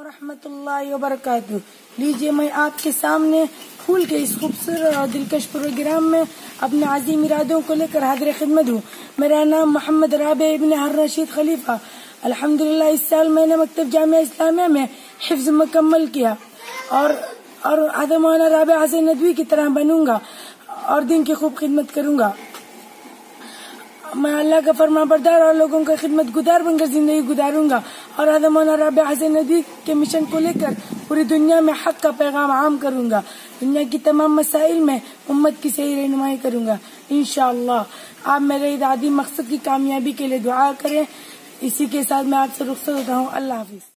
ورحمۃ اللہ وبرکاتہ۔ لیجیے میں آپ کے سامنے پھول کے اس خوبصورت اور دلکش پروگرام میں اپنے عظیم ارادوں کو لے کر حاضر خدمت ہوں۔ میرا نام محمد رابع ابن رشید خلیفہ۔ الحمدللہ اس سال میں نے مکتب جامعہ اسلامیہ میں حفظ مکمل کیا اور آدمانہ رابع حسین ندوی کی طرح بنوں گا اور دین کی خوب خدمت کروں گا۔ میں اللہ کا فرما بردار اور لوگوں کا خدمت گزار بن کر زندگی گزاروں گا اور آدمانہ رابع حسین ندوی کے مشن کو لے کر پوری دنیا میں حق کا پیغام عام کروں گا۔ دنیا کی تمام مسائل میں امت کی صحیح رہنمائی کروں گا انشاءاللہ۔ آپ میرے ارادی مقصد کی کامیابی کے لیے دعا کریں۔ اسی کے ساتھ میں آپ سے رخصت ہوتا ہوں۔ اللہ حافظ۔